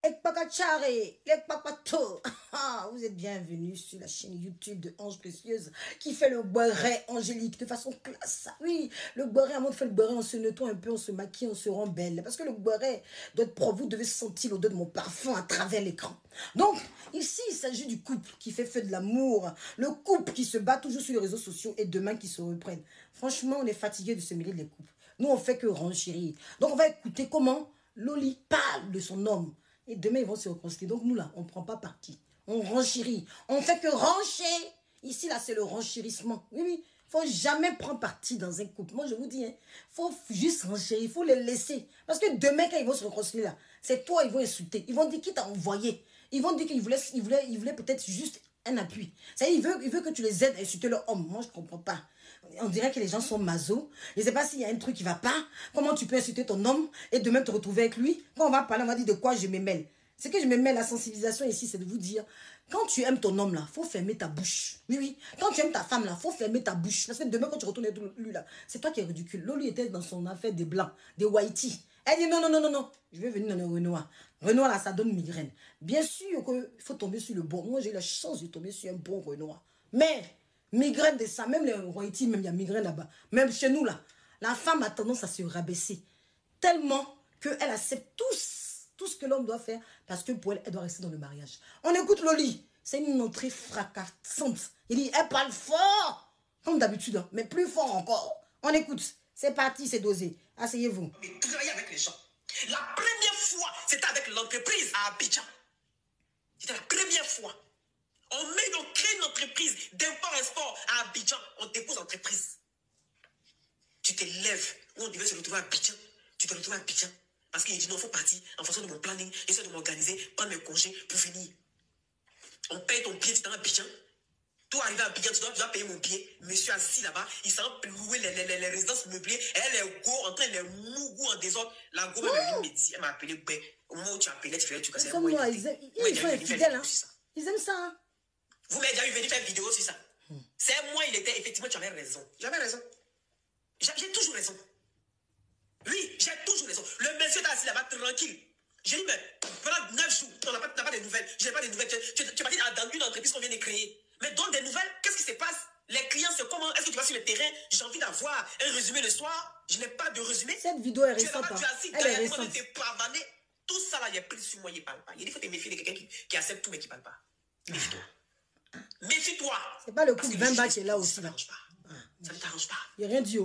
Ekpakachare, Ekpapato. Vous êtes bienvenus sur la chaîne YouTube de Ange Précieuse qui fait le beurre angélique de façon classe. Oui, le beurre, avant de faire le beurre, on se nettoie un peu, on se maquille, on se rend belle. Parce que le beurre doit être propre. Vous devez sentir l'odeur de mon parfum à travers l'écran. Donc, ici, il s'agit du couple qui fait feu de l'amour. Le couple qui se bat toujours sur les réseaux sociaux et demain qui se reprennent. Franchement, on est fatigué de se mêler les couples. Nous, on fait que renchérir. Donc, on va écouter comment Loli parle de son homme. Et demain, ils vont se reconstruire. Donc, nous, là, on ne prend pas parti. On renchérit. On fait que rencher. Ici, là, c'est le renchérissement. Oui, oui. Il ne faut jamais prendre parti dans un couple. Moi, je vous dis, il faut juste renchérir. Il faut les laisser. Parce que demain, quand ils vont se reconstruire, là, c'est toi, ils vont insulter. Ils vont dire qui t'a envoyé. Ils vont dire qu'ils voulaient peut-être juste un appui. Ça y est, il veut que tu les aides à insulter leur homme. Moi, je ne comprends pas. On dirait que les gens sont maso. Je ne sais pas s'il y a un truc qui ne va pas. Comment tu peux insulter ton homme et demain te retrouver avec lui? Quand on va parler, on va dire de quoi je me mêle. Ce que je me mêle, la sensibilisation ici, c'est de vous dire, quand tu aimes ton homme là, faut fermer ta bouche. Oui, oui. Quand tu aimes ta femme là, faut fermer ta bouche. Parce que demain, quand tu retournes avec lui là, c'est toi qui es ridicule. Lolo était dans son affaire des blancs, des whitey. Elle dit non, non, non, non, non. Je vais venir dans le Renoir. Renoir là, ça donne migraine. Bien sûr qu'il faut tomber sur le bon. Moi, j'ai eu la chance de tomber sur un bon Renoir. Mais, migraine de ça, même les whitey, même il y a migraine là-bas. Même chez nous là, la femme a tendance à se rabaisser. Tellement qu'elle accepte tout ce que l'homme doit faire, parce que pour elle, elle doit rester dans le mariage. On écoute Loli. C'est une entrée fracassante. Il dit, elle parle fort, comme d'habitude, mais plus fort encore. On écoute. C'est parti, c'est dosé. Asseyez-vous. Mais travailler avec les gens. La première fois, c'était avec l'entreprise à Abidjan. C'était la première fois. On crée une entreprise d'import-export à Abidjan. On dépose l'entreprise. Tu te lèves, où on devait se retrouver à Abidjan. Tu te retrouves à Abidjan. Parce qu'il dit non, il faut partir en fonction de mon planning. J'essaie de m'organiser, prendre mes congés pour venir. On paye ton billet, tu es à Abidjan. Toi, arrivé à Abidjan, tu dois payer mon billet. Monsieur assis là-bas, il s'en louer les résidences meublées. Elle est go, en train de mougou en désordre. La go, elle m'a appelé, ben, au moment où tu appelais, tu faisais, tu cassais. Ils sont infidèles, hein. Ils aiment ça, hein. Vous m'avez déjà vu venir faire une vidéo sur ça. C'est moi, il était, effectivement, tu avais raison. J'avais raison. J'ai toujours raison. Oui, j'ai toujours raison. Le monsieur est assis là-bas, tranquille. J'ai dit, mais pendant 9 jours, on n'a pas de nouvelles. Je n'ai pas de nouvelles. Tu es parti dans une entreprise qu'on vient de créer. Mais donne des nouvelles, qu'est-ce qui se passe? Les clients, c'est comment? Est-ce que tu vas sur le terrain? J'ai envie d'avoir un résumé le soir. Je n'ai pas de résumé. Cette vidéo est récente. Tu es assis derrière moi de te pavaner. Tout ça là, il est pris sur moi, il ne parle pas. Il dit, il faut te méfier de quelqu'un qui accepte tout mais qui ne parle pas. Méfie-toi. Méfie-toi. C'est pas le coup de 20 balles qui est là aussi. Ça ne t'arrange pas. Ça ne t'arrange pas. Il n'y a rien dit.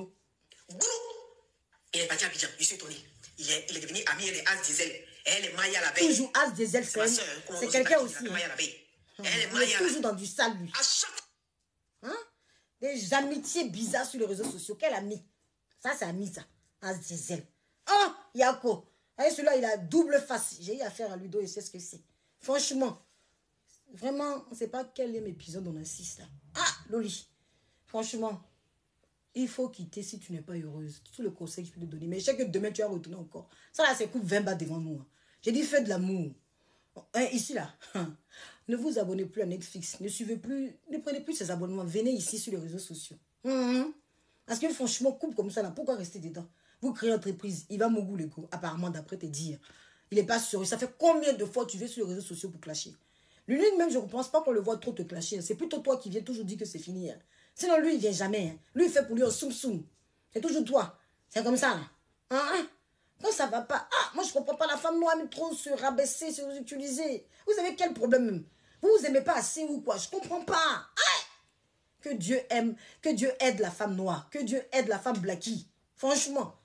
Il est parti à Abidjan, je suis étonné. Il est devenu ami des As Diesel. Elle est Maya la veille. Toujours As Diesel, c'est quelqu'un aussi. Maya la veille. Elle est toujours dans du sale, lui. À chaque... Hein? Des amitiés bizarres sur les réseaux sociaux. Quel ami? Ça, c'est ami, ça. As Diesel. Oh, Yako. Celui-là, il a double face. J'ai eu affaire à Ludo, il sait ce que c'est. Franchement, vraiment, on ne sait pas quel épisode on assiste là. Ah, Loli. Franchement, il faut quitter si tu n'es pas heureuse. Tout le conseil que je peux te donner. Mais je sais que demain, tu vas retourner encore. Ça, là, c'est coupe 20 bahts devant nous. J'ai dit, faites de l'amour. Ici, là. Ne vous abonnez plus à Netflix. Ne suivez plus. Ne prenez plus ces abonnements. Venez ici sur les réseaux sociaux. Parce que franchement, coupe comme ça, là, pourquoi rester dedans? Vous créez une entreprise. Il va mougou le go. Apparemment, d'après te dire. Il n'est pas sûr. Ça fait combien de fois tu vas sur les réseaux sociaux pour clasher? Lui-même, je ne pense pas qu'on le voit trop te clasher. C'est plutôt toi qui viens toujours dire que c'est fini. Sinon, lui, il ne vient jamais. Lui, il fait pour lui un soum-soum. C'est toujours toi. C'est comme ça, là. Quand ça ne va pas. Ah, moi, je ne comprends pas. La femme noire aime trop se rabaisser, se utiliser. Vous avez quel problème? Vous ne vous aimez pas assez ou quoi? Je ne comprends pas. Que Dieu aime, que Dieu aide la femme noire. Que Dieu aide la femme blackie. Franchement.